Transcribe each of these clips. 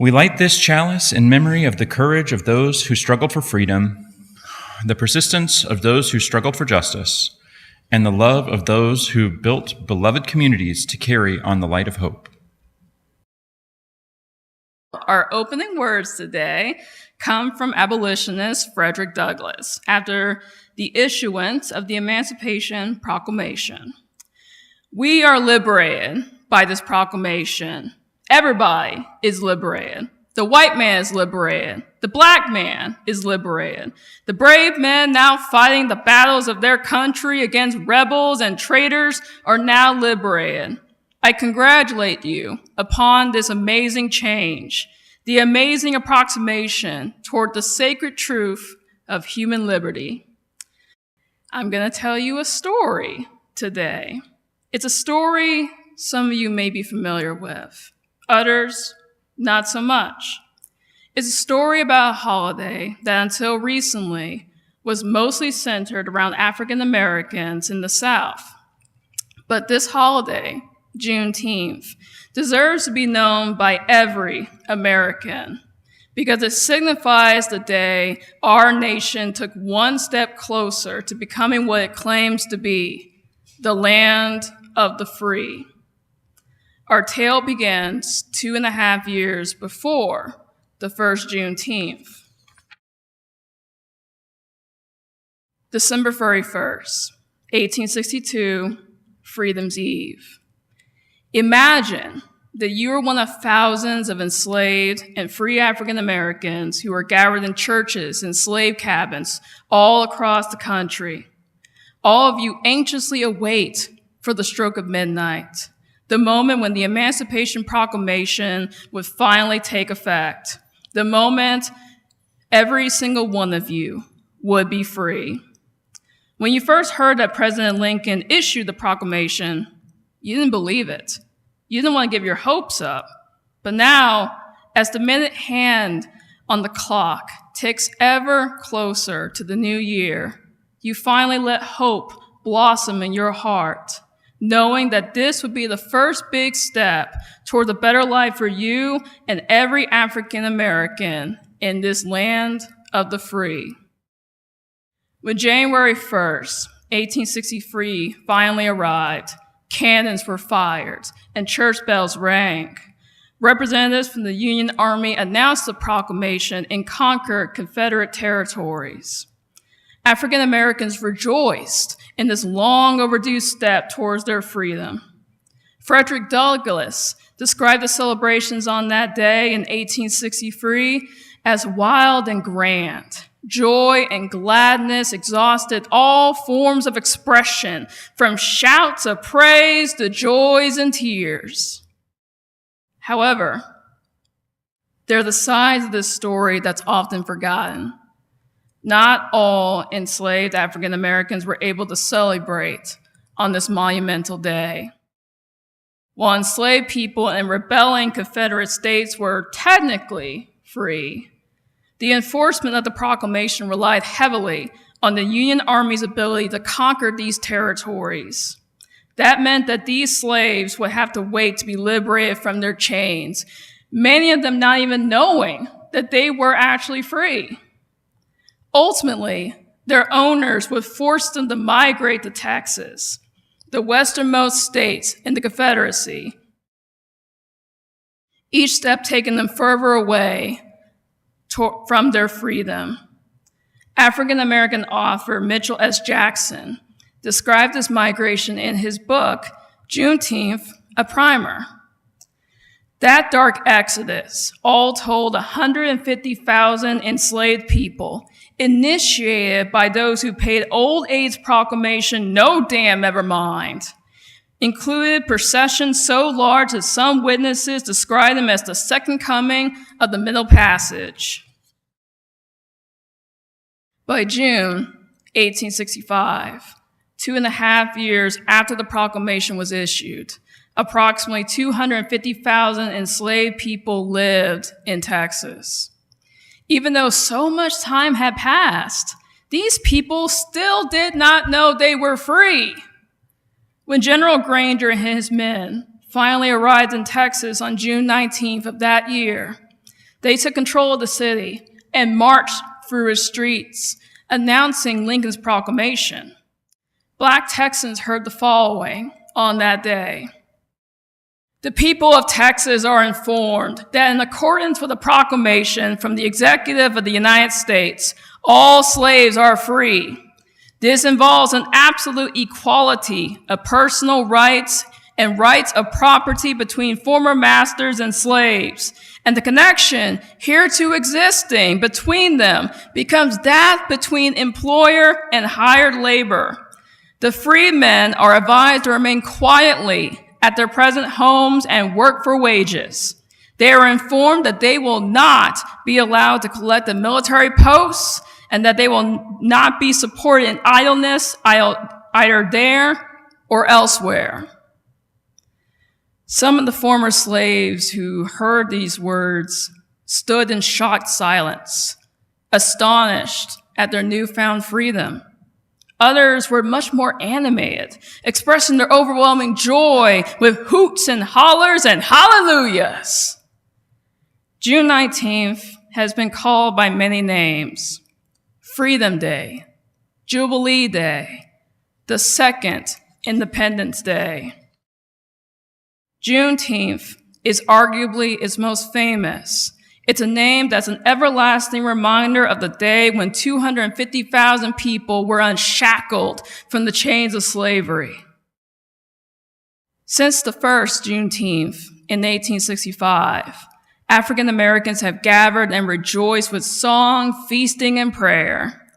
We light this chalice in memory of the courage of those who struggled for freedom, the persistence of those who struggled for justice, and the love of those who built beloved communities to carry on the light of hope. Our opening words today come from abolitionist Frederick Douglass after the issuance of the Emancipation Proclamation. We are liberated by this proclamation. Everybody is liberated. The white man is liberated. The black man is liberated. The brave men now fighting the battles of their country against rebels and traitors are now liberated. I congratulate you upon this amazing change, the amazing approximation toward the sacred truth of human liberty. I'm going to tell you a story today. It's a story some of you may be familiar with, others not so much. It's a story about a holiday that until recently was mostly centered around African Americans in the South. But this holiday, Juneteenth, deserves to be known by every American because it signifies the day our nation took one step closer to becoming what it claims to be, the land of the free. Our tale begins 2.5 years before the first Juneteenth. December 31st, 1862, Freedom's Eve. Imagine that you are one of thousands of enslaved and free African Americans who are gathered in churches and slave cabins all across the country. All of you anxiously await for the stroke of midnight, the moment when the Emancipation Proclamation would finally take effect, the moment every single one of you would be free. When you first heard that President Lincoln issued the proclamation, you didn't believe it. You didn't want to give your hopes up. But now, as the minute hand on the clock ticks ever closer to the new year, you finally let hope blossom in your heart, knowing that this would be the first big step toward a better life for you and every African American in this land of the free. When January 1st, 1863 finally arrived, cannons were fired and church bells rang. Representatives from the Union Army announced the proclamation in conquered Confederate territories. African Americans rejoiced in this long overdue step towards their freedom. Frederick Douglass described the celebrations on that day in 1863 as wild and grand. Joy and gladness exhausted all forms of expression, from shouts of praise to joys and tears. However, there are the sides of this story that's often forgotten. Not all enslaved African Americans were able to celebrate on this monumental day. While enslaved people in rebelling Confederate states were technically free, the enforcement of the proclamation relied heavily on the Union Army's ability to conquer these territories. That meant that these slaves would have to wait to be liberated from their chains, many of them not even knowing that they were actually free. Ultimately, their owners would force them to migrate to Texas, the westernmost states in the Confederacy, each step taking them further away from their freedom. African-American author Mitchell S. Jackson described this migration in his book, Juneteenth, a Primer. That dark exodus, all told 150,000 enslaved people, initiated by those who paid old age proclamation no damn ever mind, included processions so large that some witnesses describe them as the second coming of the Middle Passage. By June 1865, 2.5 years after the proclamation was issued, approximately 250,000 enslaved people lived in Texas. Even though so much time had passed, these people still did not know they were free. When General Granger and his men finally arrived in Texas on June 19th of that year, They took control of the city and marched through its streets, announcing Lincoln's proclamation. Black Texans heard the following on that day. The people of Texas are informed that in accordance with a proclamation from the Executive of the United States, all slaves are free. This involves an absolute equality of personal rights and rights of property between former masters and slaves. And the connection hereto existing between them becomes that between employer and hired labor. The freedmen are advised to remain quietly at their present homes and work for wages. They are informed that they will not be allowed to collect the military posts and that they will not be supported in idleness either there or elsewhere. Some of the former slaves who heard these words stood in shocked silence, astonished at their newfound freedom. Others were much more animated, expressing their overwhelming joy with hoots and hollers and hallelujahs. June 19th has been called by many names: Freedom Day, Jubilee Day, the Second Independence Day. Juneteenth is arguably its most famous. It's a name that's an everlasting reminder of the day when 250,000 people were unshackled from the chains of slavery. Since the first Juneteenth in 1865, African Americans have gathered and rejoiced with song, feasting, and prayer.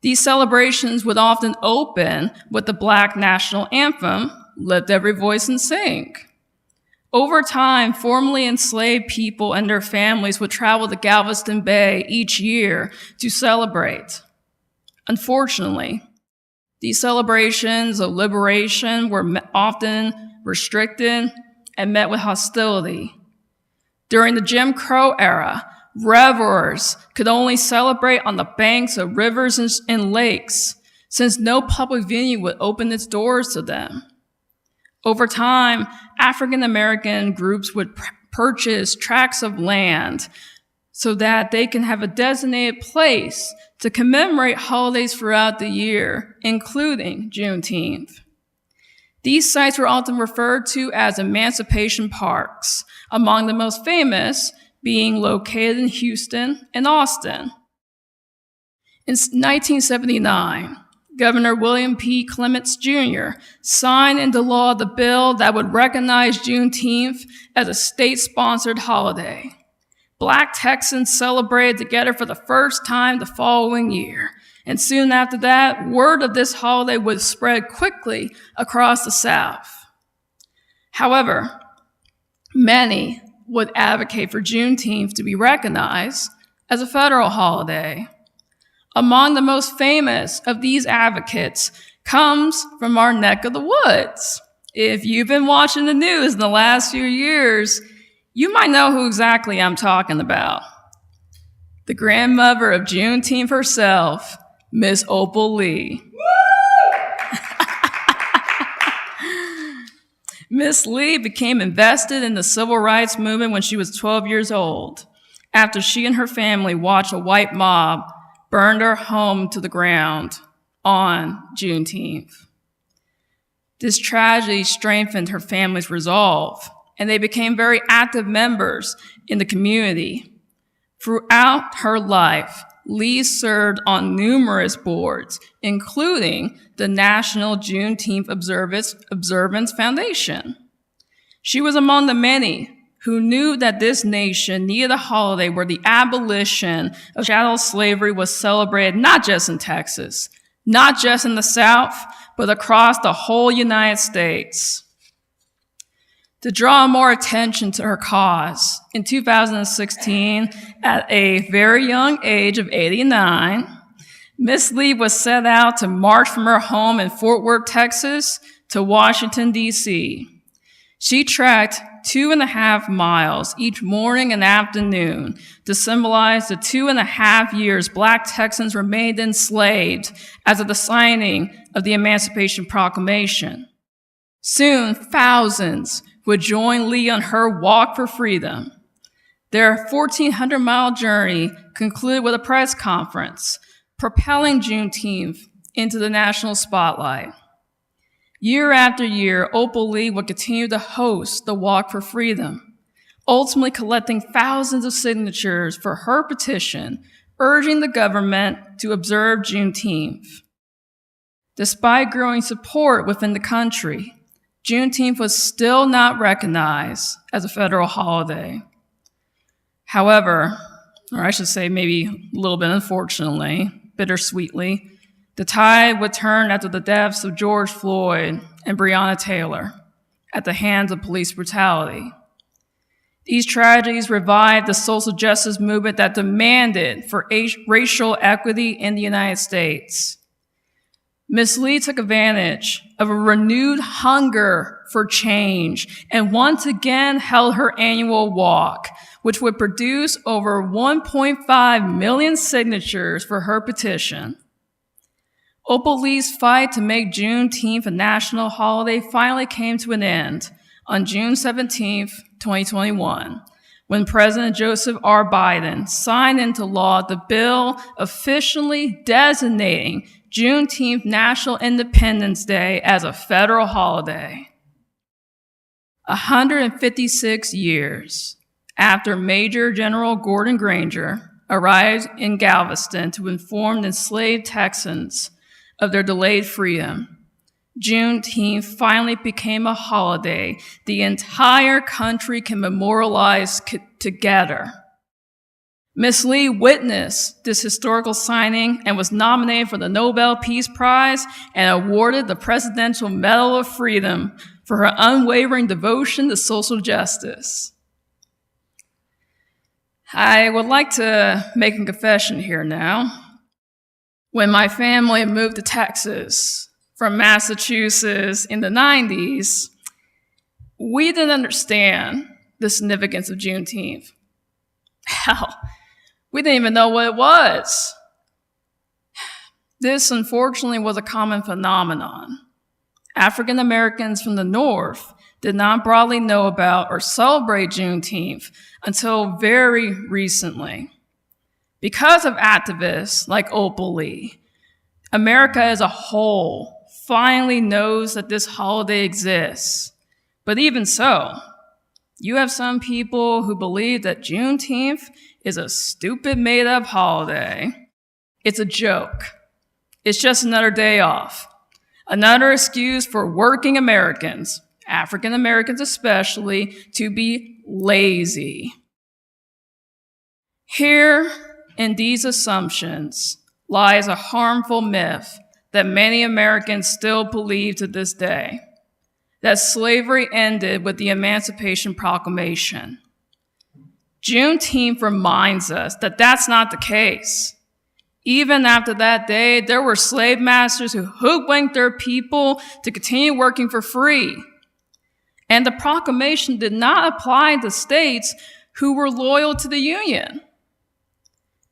These celebrations would often open with the Black national anthem, "Lift Every Voice and Sing." Over time, formerly enslaved people and their families would travel to Galveston Bay each year to celebrate. Unfortunately, these celebrations of liberation were often restricted and met with hostility. During the Jim Crow era, revelers could only celebrate on the banks of rivers and lakes, since no public venue would open its doors to them. Over time, African American groups would purchase tracts of land so that they can have a designated place to commemorate holidays throughout the year, including Juneteenth. These sites were often referred to as emancipation parks, among the most famous being located in Houston and Austin. In 1979, Governor William P. Clements Jr. signed into law the bill that would recognize Juneteenth as a state-sponsored holiday. Black Texans celebrated together for the first time the following year, and soon after that, word of this holiday would spread quickly across the South. However, many would advocate for Juneteenth to be recognized as a federal holiday. Among the most famous of these advocates comes from our neck of the woods. If you've been watching the news in the last few years, you might know who exactly I'm talking about. The grandmother of Juneteenth herself, Miss Opal Lee. Miss Lee became invested in the civil rights movement when she was 12 years old, after she and her family watched a white mob burned her home to the ground on Juneteenth. This tragedy strengthened her family's resolve, and they became very active members in the community. Throughout her life, Lee served on numerous boards, including the National Juneteenth Observance Foundation. She was among the many who knew that this nation needed a holiday where the abolition of chattel slavery was celebrated not just in Texas, not just in the South, but across the whole United States. To draw more attention to her cause, in 2016, at a very young age of 89, Miss Lee was set out to march from her home in Fort Worth, Texas, to Washington, D.C. She trekked 2.5 miles each morning and afternoon to symbolize the 2.5 years Black Texans remained enslaved as of the signing of the Emancipation Proclamation. Soon, thousands would join Lee on her walk for freedom. Their 1,400-mile journey concluded with a press conference, propelling Juneteenth into the national spotlight. Year after year, Opal Lee would continue to host the Walk for Freedom, ultimately collecting thousands of signatures for her petition, urging the government to observe Juneteenth. Despite growing support within the country, Juneteenth was still not recognized as a federal holiday. However, or I should say maybe a little bit unfortunately, bittersweetly, the tide would turn after the deaths of George Floyd and Breonna Taylor at the hands of police brutality. These tragedies revived the social justice movement that demanded for racial equity in the United States. Ms. Lee took advantage of a renewed hunger for change and once again held her annual walk, which would produce over 1.5 million signatures for her petition. Opal Lee's fight to make Juneteenth a national holiday finally came to an end on June 17, 2021, when President Joseph R. Biden signed into law the bill officially designating Juneteenth National Independence Day as a federal holiday. 156 years after Major General Gordon Granger arrived in Galveston to inform the enslaved Texans of their delayed freedom, Juneteenth finally became a holiday the entire country can memorialize together. Ms. Lee witnessed this historical signing and was nominated for the Nobel Peace Prize and awarded the Presidential Medal of Freedom for her unwavering devotion to social justice. I would like to make a confession here now. When my family moved to Texas from Massachusetts in the 90s, we didn't understand the significance of Juneteenth. Hell, we didn't even know what it was. This, unfortunately, was a common phenomenon. African Americans from the North did not broadly know about or celebrate Juneteenth until very recently. Because of activists like Opal Lee, America as a whole finally knows that this holiday exists. But even so, you have some people who believe that Juneteenth is a stupid made-up holiday. It's a joke. It's just another day off. Another excuse for working Americans, African Americans especially, to be lazy. Here in these assumptions lies a harmful myth that many Americans still believe to this day, that slavery ended with the Emancipation Proclamation. Juneteenth reminds us that that's not the case. Even after that day, there were slave masters who hoodwinked their people to continue working for free. And the proclamation did not apply to states who were loyal to the Union.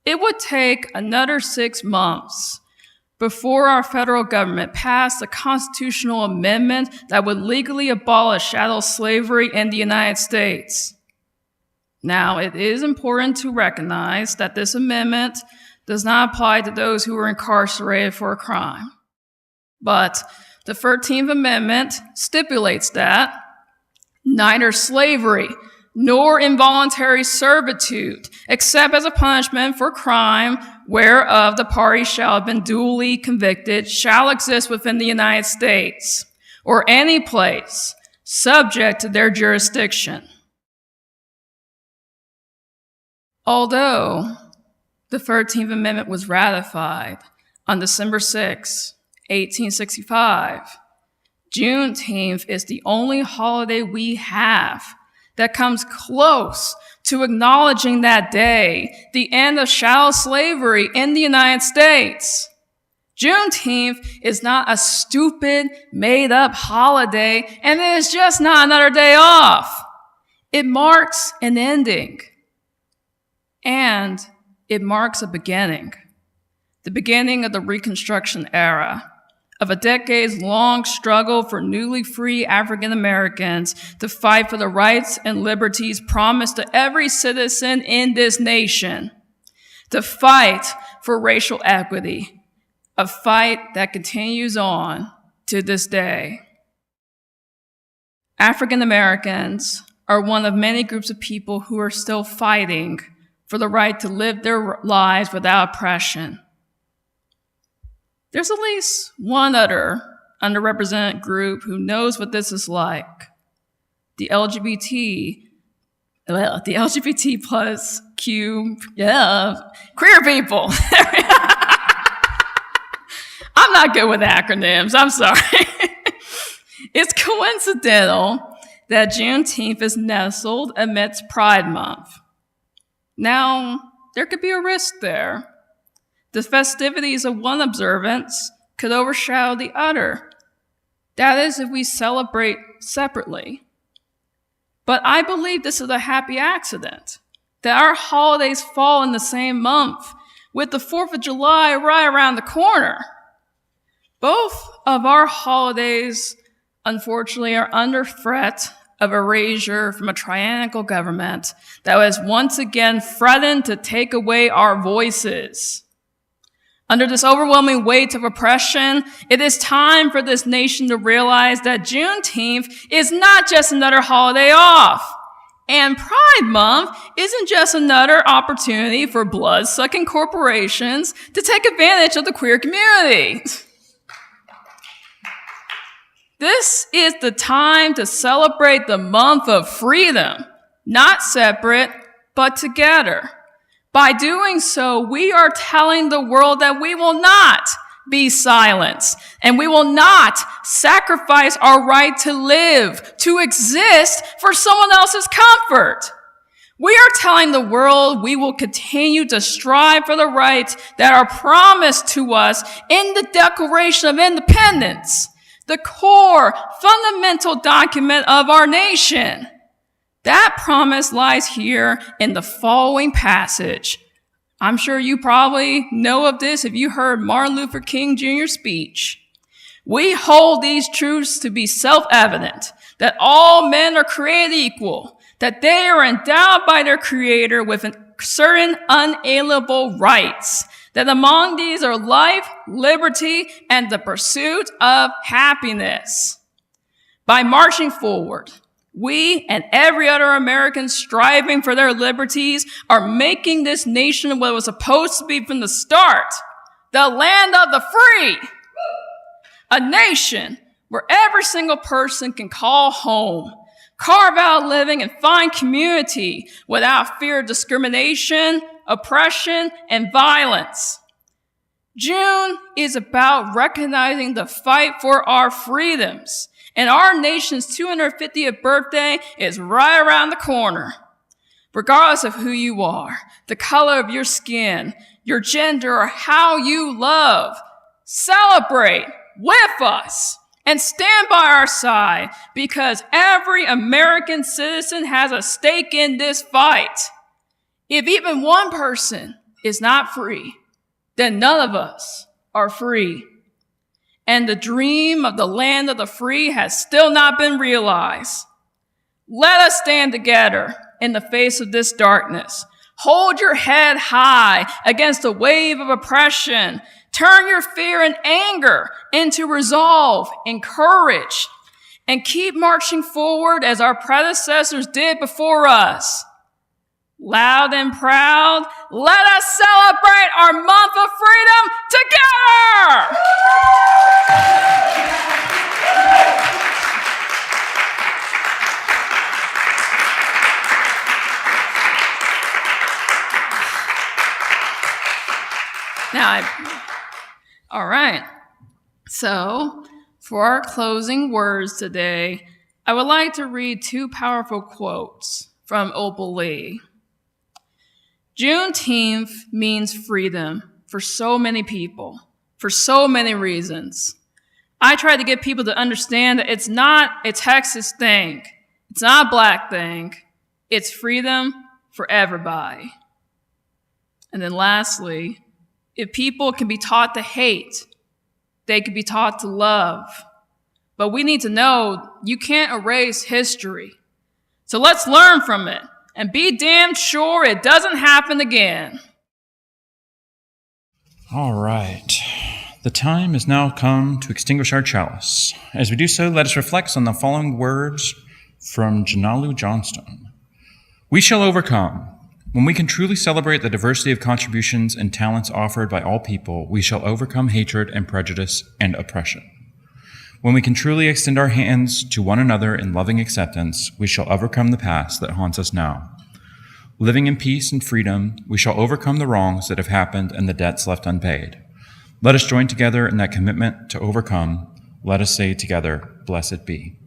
It would take another 6 months before our federal government passed a constitutional amendment that would legally abolish chattel slavery in the United States. Now, it is important to recognize that this amendment does not apply to those who were incarcerated for a crime. But the 13th Amendment stipulates that neither slavery nor involuntary servitude, except as a punishment for crime whereof the party shall have been duly convicted, shall exist within the United States, or any place subject to their jurisdiction. Although the 13th Amendment was ratified on December 6, 1865, Juneteenth is the only holiday we have that comes close to acknowledging that day, the end of chattel slavery in the United States. Juneteenth is not a stupid, made-up holiday, and it is just not another day off. It marks an ending, and it marks a beginning, the beginning of the Reconstruction era, of a decades-long struggle for newly free African Americans to fight for the rights and liberties promised to every citizen in this nation, to fight for racial equity, a fight that continues on to this day. African Americans are one of many groups of people who are still fighting for the right to live their lives without oppression. There's at least one other underrepresented group who knows what this is like. The LGBT plus Q, queer people. I'm not good with acronyms, I'm sorry. It's coincidental that Juneteenth is nestled amidst Pride Month. Now, there could be a risk there. The festivities of one observance could overshadow the other. That is, if we celebrate separately. But I believe this is a happy accident, that our holidays fall in the same month, with the 4th of July right around the corner. Both of our holidays, unfortunately, are under threat of erasure from a tyrannical government that was once again threatened to take away our voices. Under this overwhelming weight of oppression, it is time for this nation to realize that Juneteenth is not just another holiday off. And Pride Month isn't just another opportunity for blood-sucking corporations to take advantage of the queer community. This is the time to celebrate the month of freedom, not separate, but together. By doing so, we are telling the world that we will not be silenced, and we will not sacrifice our right to live, to exist for someone else's comfort. We are telling the world we will continue to strive for the rights that are promised to us in the Declaration of Independence, the core, fundamental document of our nation. That promise lies here in the following passage. I'm sure you probably know of this if you heard Martin Luther King Jr.'s speech. We hold these truths to be self-evident, that all men are created equal, that they are endowed by their Creator with certain unalienable rights, that among these are life, liberty, and the pursuit of happiness. By marching forward, we and every other American striving for their liberties are making this nation what it was supposed to be from the start, the land of the free. A nation where every single person can call home, carve out a living, and find community without fear of discrimination, oppression, and violence. June is about recognizing the fight for our freedoms. And our nation's 250th birthday is right around the corner. Regardless of who you are, the color of your skin, your gender, or how you love, celebrate with us and stand by our side, because every American citizen has a stake in this fight. If even one person is not free, then none of us are free. And the dream of the land of the free has still not been realized. Let us stand together in the face of this darkness. Hold your head high against the wave of oppression. Turn your fear and anger into resolve and courage. And keep marching forward as our predecessors did before us. Loud and proud, let us celebrate our month of freedom together! All right. So, for our closing words today, I would like to read two powerful quotes from Opal Lee. Juneteenth means freedom for so many people, for so many reasons. I try to get people to understand that it's not a Texas thing. It's not a Black thing. It's freedom for everybody. And then lastly, if people can be taught to hate, they could be taught to love. But we need to know you can't erase history. So let's learn from it and be damn sure it doesn't happen again. All right. The time has now come to extinguish our chalice. As we do so, let us reflect on the following words from Janalu Johnston. We shall overcome. When we can truly celebrate the diversity of contributions and talents offered by all people, we shall overcome hatred and prejudice and oppression. When we can truly extend our hands to one another in loving acceptance, we shall overcome the past that haunts us now. Living in peace and freedom, we shall overcome the wrongs that have happened and the debts left unpaid. Let us join together in that commitment to overcome. Let us say together, blessed be.